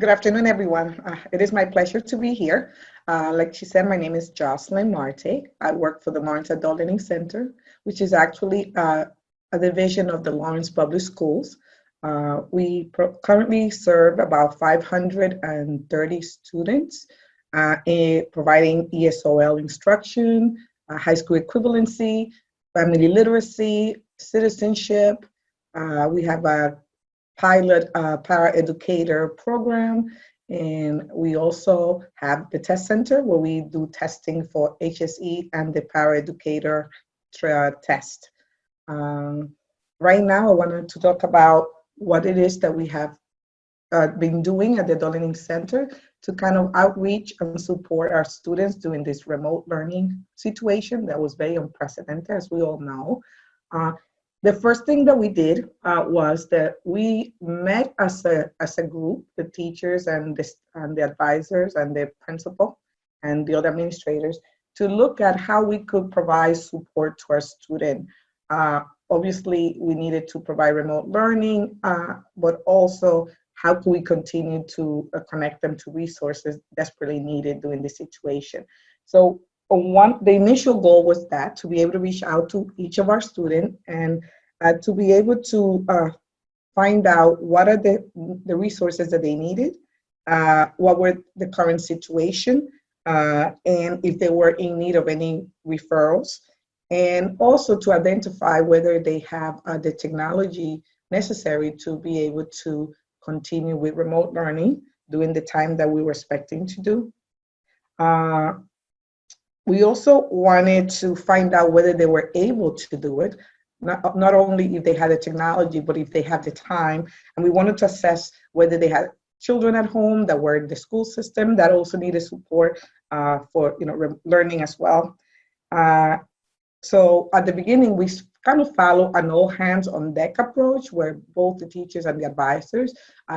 Good afternoon, everyone. It is my pleasure to be here. Like she said, my name is Joselyn Marte. I work for the Lawrence Adult Learning Center, which is actually a division of the Lawrence Public Schools. We currently serve about 530 students, providing ESOL instruction, high school equivalency, family literacy, citizenship. We have a pilot para-educator program. And we also have the test center where we do testing for HSE and the para-educator test. Right now, I wanted to talk about what it is that we have been doing at the Adult Learning Center to kind of outreach and support our students during this remote learning situation that was very unprecedented, as we all know. The first thing that we did was that we met as a group, the teachers and the advisors and the principal and the other administrators, to look at how we could provide support to our student. Obviously, we needed to provide remote learning, but also how can we continue to connect them to resources desperately needed during this situation. So the initial goal was that to be able to reach out to each of our students and to be able to find out what are the resources that they needed, what were the current situation, and if they were in need of any referrals, and also to identify whether they have the technology necessary to be able to continue with remote learning during the time that we were expecting to do. We also wanted to find out whether they were able to do it, not only if they had the technology, but if they had the time. And we wanted to assess whether they had children at home that were in the school system that also needed support for learning as well. So at the beginning, we kind of follow an all hands on deck approach where both the teachers and the advisors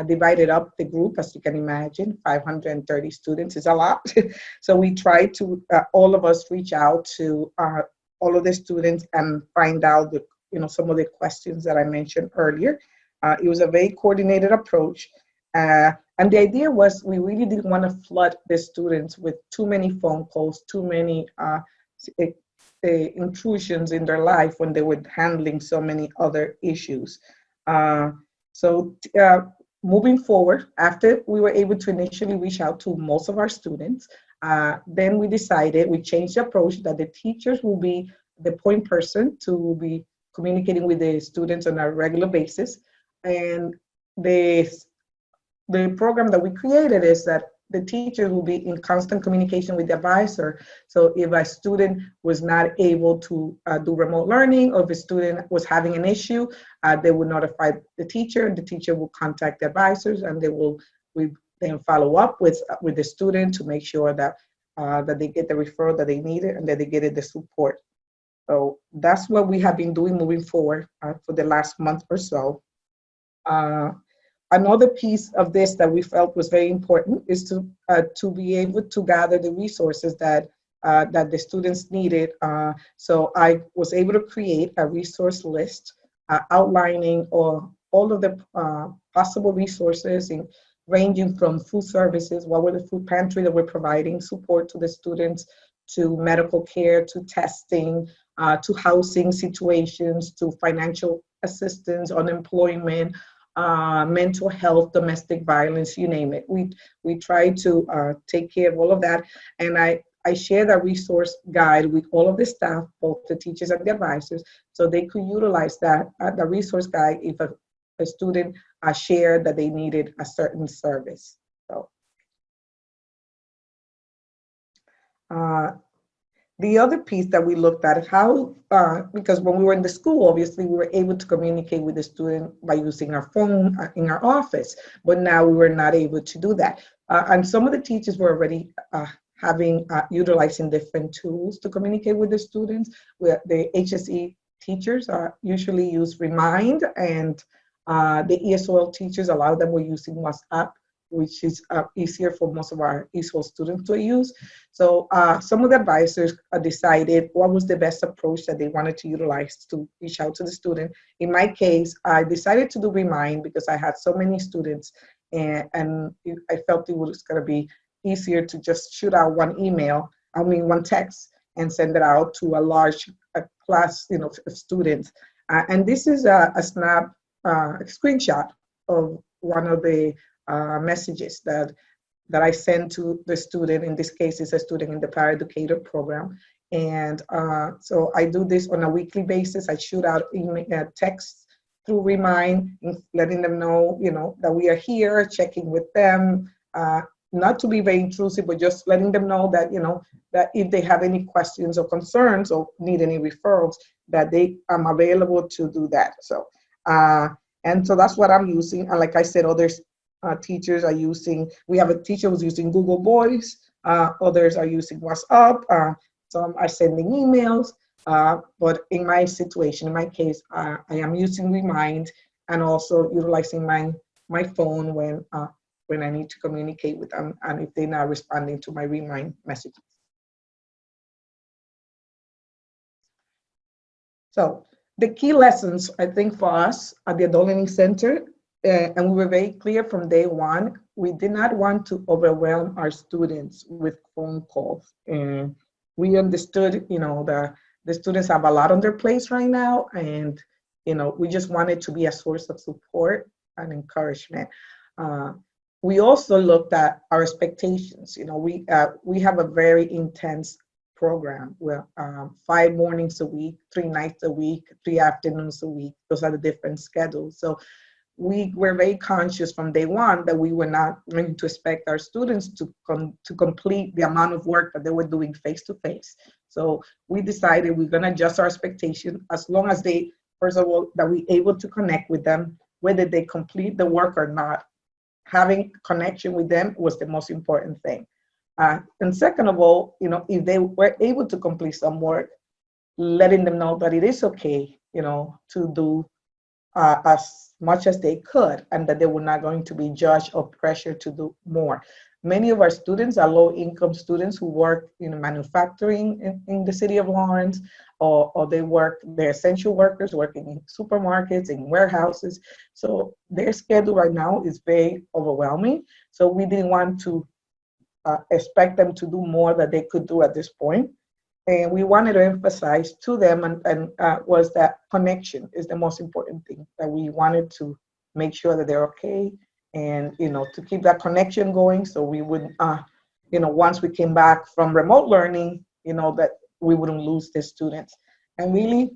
divided up the group. As you can imagine, 530 students is a lot. So we tried to, all of us reach out to all of the students and find out some of the questions that I mentioned earlier. It was a very coordinated approach. And the idea was we really didn't want to flood the students with too many phone calls, too many intrusions in their life when they were handling so many other issues. So moving forward, after we were able to initially reach out to most of our students, then we decided, we changed the approach that the teachers will be the point person to be communicating with the students on a regular basis. And the program that we created is that the teacher will be in constant communication with the advisor. So if a student was not able to do remote learning, or if a student was having an issue, they would notify the teacher, and the teacher will contact the advisors, and we then follow up with the student to make sure that they get the referral that they needed and that they get the support. So that's what we have been doing moving forward for the last month or so. Another piece of this that we felt was very important is to be able to gather the resources that the students needed. So I was able to create a resource list outlining all of the possible resources, ranging from food services, what were the food pantry that we're providing support to the students, to medical care, to testing, to housing situations, to financial assistance, unemployment, mental health, domestic violence, you name it. We try to take care of all of that. And I share that resource guide with all of the staff, both the teachers and the advisors, so they could utilize that, the resource guide, if a student shared that they needed a certain service. So, the other piece that we looked at is how, because when we were in the school, obviously we were able to communicate with the student by using our phone in our office, but now we were not able to do that. And some of the teachers were already utilizing different tools to communicate with the students. The HSE teachers usually use Remind, and the ESOL teachers, a lot of them were using WhatsApp, which is easier for most of our ESOL students to use. So some of the advisors decided what was the best approach that they wanted to utilize to reach out to the student. In my case, I decided to do Remind because I had so many students and I felt it was going to be easier to just shoot out one text, and send it out to a large class, of students. And this is a screenshot of one of the messages that I send to the student. In this case, it's a student in the Educator program. And so I do this on a weekly basis. I shoot out texts through Remind, letting them know, that we are here, checking with them, not to be very intrusive, but just letting them know that, that if they have any questions or concerns or need any referrals, that I'm available to do that. So, and so that's what I'm using. And like I said, others teachers are using, we have a teacher who's using Google Voice, others are using WhatsApp, some are sending emails, but in my situation, in my case, I am using Remind and also utilizing my phone when I need to communicate with them and if they're not responding to my Remind messages. So the key lessons, I think, for us at the Adult Learning Center, and we were very clear from day one, we did not want to overwhelm our students with phone calls. And we understood, the students have a lot on their plates right now, and, we just wanted to be a source of support and encouragement. We also looked at our expectations. We have a very intense program where 5 mornings a week, 3 nights a week, 3 afternoons a week. Those are the different schedules. So we were very conscious from day one that we were not going to expect our students to complete the amount of work that they were doing face-to-face. So we decided we're going to adjust our expectation as long as they, first of all, that we're able to connect with them, whether they complete the work or not. Having connection with them was the most important thing. And second of all, if they were able to complete some work, letting them know that it is okay, to do as much as they could, and that they were not going to be judged or pressured to do more. Many of our students are low-income students who work in manufacturing in the city of Lawrence, or they're essential workers working in supermarkets, in warehouses. So their schedule right now is very overwhelming. So we didn't want to expect them to do more than they could do at this point. And we wanted to emphasize to them and was that connection is the most important thing, that we wanted to make sure that they're okay and, to keep that connection going. So we wouldn't, once we came back from remote learning, that we wouldn't lose the students. And really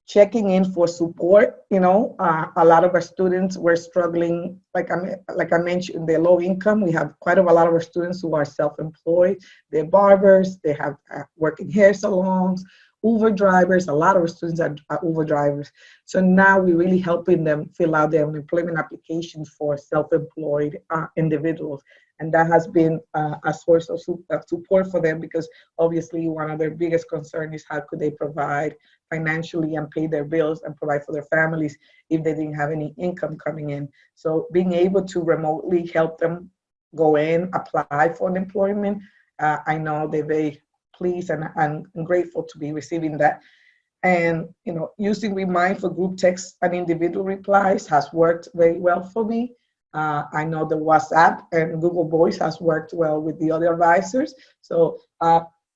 checking in for support. A lot of our students were struggling, like I mentioned, they're low income. We have quite a lot of our students who are self-employed. They're barbers, they have working hair salons, Uber drivers. A lot of our students are Uber drivers. So now we're really helping them fill out their unemployment applications for self-employed individuals. And that has been a source of support for them, because obviously one of their biggest concerns is how could they provide financially and pay their bills and provide for their families if they didn't have any income coming in. So being able to remotely help them go in, apply for unemployment, I know they're very pleased and grateful to be receiving that. And using Remind for group text and individual replies has worked very well for me. I know the WhatsApp and Google Voice has worked well with the other advisors. So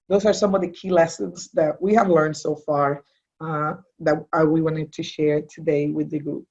those are some of the key lessons that we have learned so far that we wanted to share today with the group.